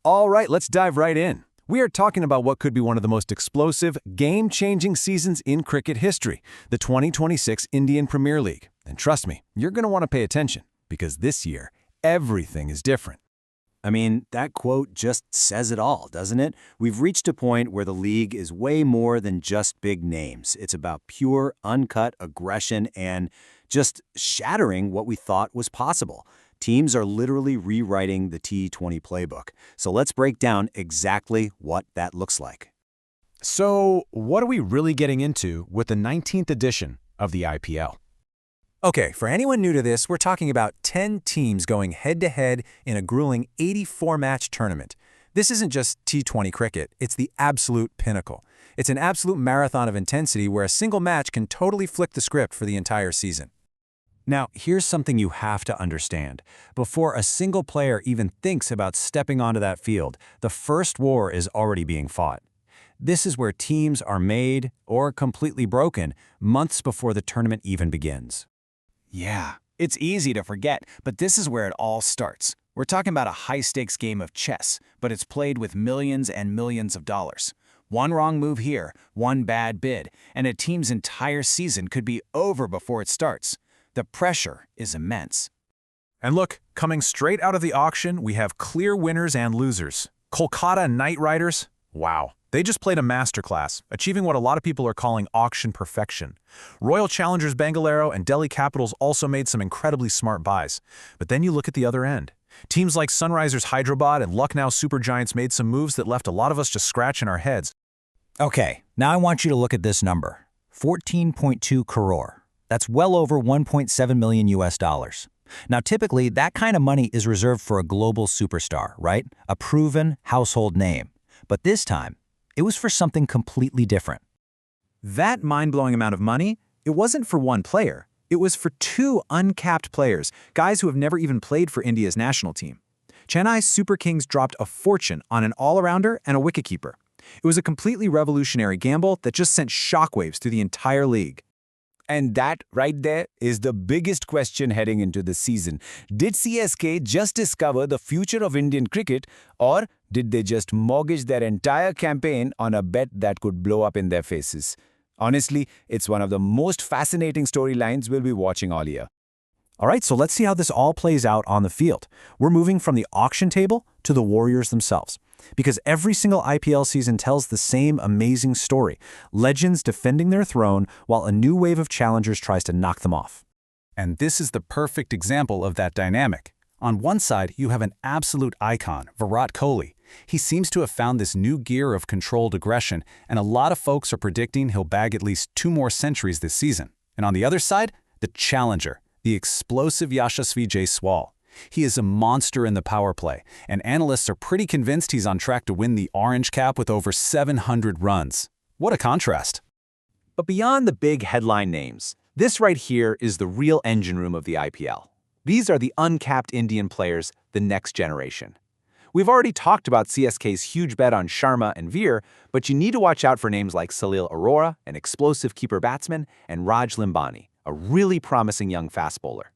All right, let's dive right in. We are talking about what could be one of the most explosive, game-changing seasons in cricket history, the 2026 Indian Premier League. And trust me, you're going to want to pay attention, because this year, everything is different. I mean, that quote just says it all, doesn't it? We've reached a point where the league is way more than just big names. It's about pure, uncut aggression and just shattering what we thought was possible. Teams are literally rewriting the T20 playbook. So let's break down exactly what that looks like. So, what are we really getting into with the 19th edition of the IPL? Okay, for anyone new to this, we're talking about 10 teams going head-to-head in a grueling 84-match tournament. This isn't just T20 cricket, it's the absolute pinnacle. It's an absolute marathon of intensity where a single match can totally flip the script for the entire season. Now, here's something you have to understand. Before a single player even thinks about stepping onto that field, the first war is already being fought. This is where teams are made, or completely broken, months before the tournament even begins. Yeah, it's easy to forget, but this is where it all starts. We're talking about a high-stakes game of chess, but it's played with millions and millions of dollars. One wrong move here, one bad bid, and a team's entire season could be over before it starts. The pressure is immense. And look, coming straight out of the auction, we have clear winners and losers. Kolkata Knight Riders? Wow. They just played a masterclass, achieving what a lot of people are calling auction perfection. Royal Challengers Bengaluru and Delhi Capitals also made some incredibly smart buys. But then you look at the other end. Teams like Sunrisers Hyderabad and Lucknow Supergiants made some moves that left a lot of us just scratching our heads. Okay, now I want you to look at this number. 14.2 crore. That's well over 1.7 million US dollars. Now, typically, that kind of money is reserved for a global superstar, right? A proven household name. But this time, it was for something completely different. That mind-blowing amount of money, it wasn't for one player. It was for two uncapped players, guys who have never even played for India's national team. Chennai's Super Kings dropped a fortune on an all-arounder and a wicketkeeper. It was a completely revolutionary gamble that just sent shockwaves through the entire league. And that right there is the biggest question heading into the season. Did CSK just discover the future of Indian cricket, or did they just mortgage their entire campaign on a bet that could blow up in their faces? Honestly, it's one of the most fascinating storylines we'll be watching all year. All right, so let's see how this all plays out on the field. We're moving from the auction table to the Warriors themselves. Because every single IPL season tells the same amazing story. Legends defending their throne while a new wave of challengers tries to knock them off. And this is the perfect example of that dynamic. On one side, you have an absolute icon, Virat Kohli. He seems to have found this new gear of controlled aggression, and a lot of folks are predicting he'll bag at least 2 more centuries this season. And on the other side, the challenger, the explosive Yashasvi Jaiswal. He is a monster in the power play, and analysts are pretty convinced he's on track to win the orange cap with over 700 runs. What a contrast. But beyond the big headline names, this right here is the real engine room of the IPL. These are the uncapped Indian players, the next generation. We've already talked about CSK's huge bet on Sharma and Veer, but you need to watch out for names like Salil Arora, an explosive keeper batsman, and Raj Limbani, a really promising young fast bowler.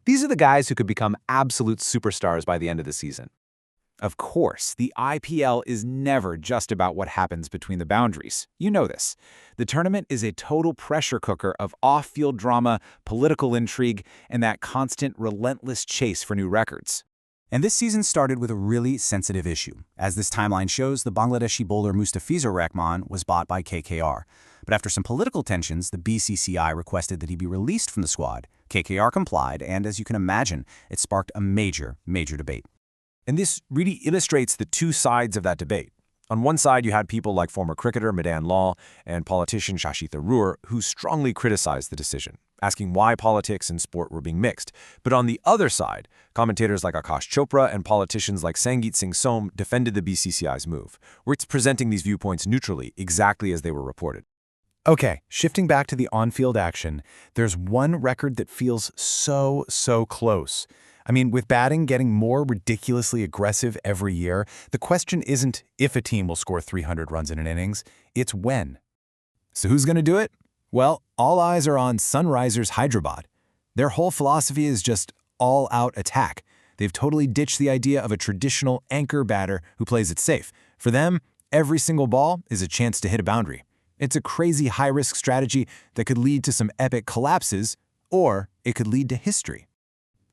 These are the guys who could become absolute superstars by the end of the season. Of course, the IPL is never just about what happens between the boundaries. You know this. The tournament is a total pressure cooker of off-field drama, political intrigue, and that constant, relentless chase for new records. And this season started with a really sensitive issue. As this timeline shows, the Bangladeshi bowler Mustafizur Rahman was bought by KKR. But after some political tensions, the BCCI requested that he be released from the squad. KKR complied, and as you can imagine, it sparked a major debate. And this really illustrates the two sides of that debate. On one side, you had people like former cricketer Madan Lal and politician Shashi Tharoor who strongly criticized the decision, asking why politics and sport were being mixed. But on the other side, commentators like Akash Chopra and politicians like Sangeet Singh Som defended the BCCI's move. We're presenting these viewpoints neutrally, exactly as they were reported. Okay, shifting back to the on-field action, there's one record that feels so close. I mean, with batting getting more ridiculously aggressive every year, the question isn't if a team will score 300 runs in an innings, it's when. So who's going to do it? Well, all eyes are on Sunrisers Hyderabad. Their whole philosophy is just all-out attack. They've totally ditched the idea of a traditional anchor batter who plays it safe. For them, every single ball is a chance to hit a boundary. It's a crazy high-risk strategy that could lead to some epic collapses, or it could lead to history.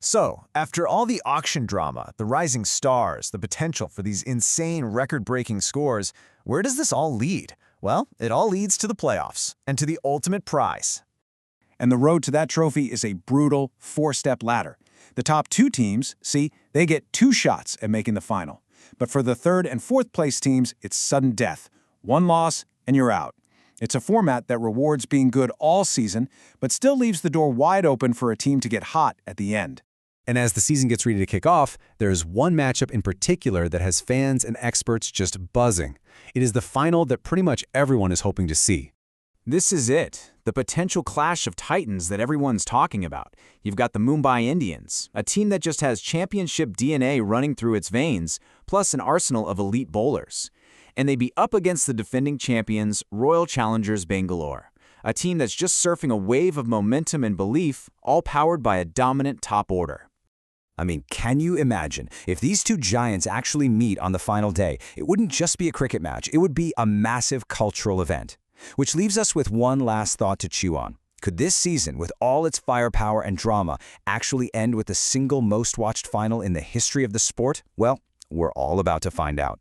So, after all the auction drama, the rising stars, the potential for these insane record-breaking scores, where does this all lead? Well, it all leads to the playoffs, and to the ultimate prize. And the road to that trophy is a brutal four-step ladder. The top two teams, they get 2 shots at making the final. But for the third and fourth place teams, it's sudden death. 1 loss, and you're out. It's a format that rewards being good all season, but still leaves the door wide open for a team to get hot at the end. And as the season gets ready to kick off, there's one matchup in particular that has fans and experts just buzzing. It is the final that pretty much everyone is hoping to see. This is it, the potential clash of titans that everyone's talking about. You've got the Mumbai Indians, a team that just has championship DNA running through its veins, plus an arsenal of elite bowlers. And they'd be up against the defending champions, Royal Challengers Bangalore, a team that's just surfing a wave of momentum and belief, all powered by a dominant top order. I mean, can you imagine if these two giants actually meet on the final day? It wouldn't just be a cricket match, it would be a massive cultural event. Which leaves us with one last thought to chew on. Could this season, with all its firepower and drama, actually end with the single most watched final in the history of the sport? Well, we're all about to find out.